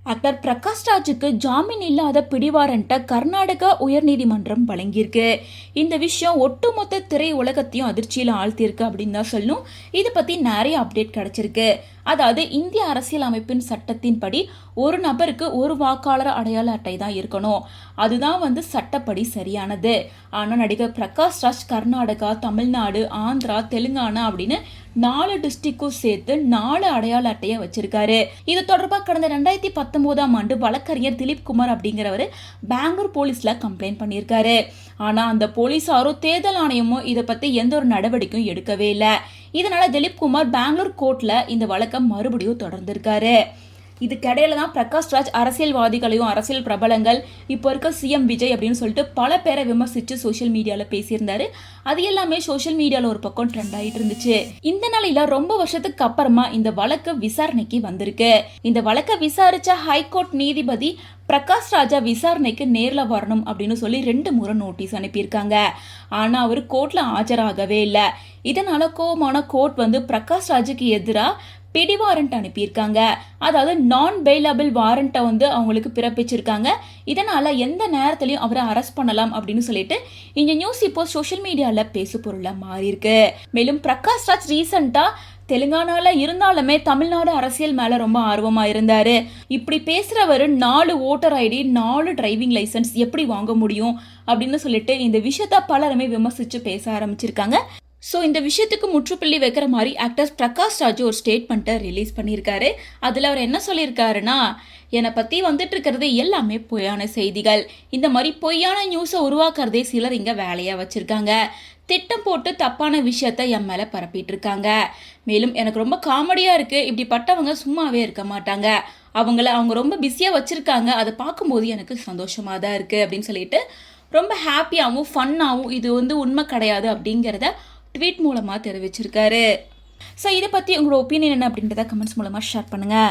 Actor Prakash ராஜுக்கு ஜாமீன் இல்லாத பிடிவாரண்ட்டை கர்நாடகா உயர்நீதிமன்றம் வழங்கியிருக்கு. இந்த விஷயம் ஒட்டுமொத்த திரை உலகத்தையும் அதிர்ச்சியில் ஆழ்த்தியிருக்கு அப்படின்னு தான் சொல்லணும். இதை பற்றி நிறைய அப்டேட் கிடைச்சிருக்கு. அதாவது இந்திய அரசியல் அமைப்பின் சட்டத்தின்படி ஒரு நபருக்கு ஒரு வாக்காளர் அடையாள அட்டை தான் இருக்கணும். அதுதான் சட்டப்படி சரியானது. ஆனால் நடிகர் பிரகாஷ் ராஜ் கர்நாடகா, தமிழ்நாடு, ஆந்திரா, தெலுங்கானா அப்படின்னு 4 டிஸ்ட்ரிக்டும் சேர்த்து 4 அடையாள அட்டையை வச்சிருக்காரு. இது தொடர்பாக கடந்த 2019ஆம் ஆண்டு வழக்கறிஞர் திலீப் குமார் அப்படிங்கிறவர் பெங்களூர் போலீஸ்ல கம்ப்ளைண்ட் பண்ணியிருக்காரு. ஆனா அந்த போலீஸாரோ தேர்தல் ஆணையமோ இதை பத்தி எந்த ஒரு நடவடிக்கையும் எடுக்கவே இல்லை. இதனால திலீப் குமார் பெங்களூர் கோர்ட்ல இந்த வழக்கை மறுபடியும் தொடர்ந்திருக்காரு. இதுக்கிடையில தான் பிரகாஷ் ராஜ் அரசியல்வாதிகளையும் அரசியல் பிரபலங்கள் இப்போ இருக்க சிஎம் விஜய் அப்படின்னு சொல்லிட்டு பல பேரை விமர்சிச்சு சோஷியல் மீடியாவில் பேசியிருந்தாரு. அது எல்லாமே சோஷியல் மீடியாவில் ஒரு பக்கம் ட்ரெண்ட் ஆகிட்டு இருந்துச்சு. இந்த நிலையில ரொம்ப வருஷத்துக்கு அப்புறமா இந்த வழக்கு விசாரணைக்கு வந்திருக்கு. இந்த வழக்கை விசாரிச்ச ஹைகோர்ட் நீதிபதி பிரகாஷ் ராஜா விசாரணைக்கு நேரில் வரணும் அப்படின்னு சொல்லி 2 முறை நோட்டீஸ் அனுப்பியிருக்காங்க. ஆனால் அவர் கோர்ட்ல ஆஜராகவே இல்லை. இதனால கோவமான கோர்ட் பிரகாஷ் ராஜுக்கு எதிராக பிடி வாரண்ட் அனுப்பியிருக்காங்க. அதாவது நான் பெயிலபிள் வாரண்ட்டை அவங்களுக்கு பிறப்பிச்சிருக்காங்க. இதனால எந்த நேரத்திலையும் அவரை அரெஸ்ட் பண்ணலாம் அப்படின்னு சொல்லிட்டு இந்த நியூஸ் இப்போ சோஷியல் மீடியாவில் பேசு பொருளா மாறி இருக்கு. மேலும் பிரகாஷ் ராஜ் ரீசெண்டா தெலுங்கானால இருந்தாலுமே தமிழ்நாடு அரசியல் மேல ரொம்ப ஆர்வமா இருந்தாரு. இப்படி பேசுறவர் 4 ஓட்டர் ஐடி 4 டிரைவிங் லைசன்ஸ் எப்படி வாங்க முடியும் அப்படின்னு சொல்லிட்டு இந்த விஷயத்த பலருமே விமர்சிச்சு பேச ஆரம்பிச்சிருக்காங்க. ஸோ இந்த விஷயத்துக்கு முற்றுப்புள்ளி வைக்கிற மாதிரி ஆக்டர் பிரகாஷ் ராஜ் ஒரு ஸ்டேட்மெண்ட்டை ரிலீஸ் பண்ணியிருக்காரு. அதில் அவர் என்ன சொல்லியிருக்காருன்னா, என்னை பற்றி இருக்கிறது எல்லாமே பொய்யான செய்திகள். இந்த மாதிரி பொய்யான நியூஸை உருவாக்குறதே சிலர் இங்கே வேலையாக வச்சுருக்காங்க. திட்டம் போட்டு தப்பான விஷயத்த என் மேலே பரப்பிட்டு இருக்காங்க. மேலும் எனக்கு ரொம்ப காமெடியாக இருக்குது. இப்படிப்பட்டவங்க சும்மாவே இருக்க மாட்டாங்க. அவங்க ரொம்ப பிஸியாக வச்சுருக்காங்க. அதை பார்க்கும்போது எனக்கு சந்தோஷமாக தான் இருக்குது அப்படின்னு சொல்லிட்டு ரொம்ப ஹாப்பியாகவும் ஃபன்னாகவும் இது உண்மை கிடையாது அப்படிங்கிறத ட்வீட் மூலமாக தெரிவிச்சிருக்காரு. ஸோ இதை பற்றி உங்களோட ஒப்பீனியன் என்ன அப்படின்றத கமெண்ட்ஸ் மூலமாக ஷேர் பண்ணுங்கள்.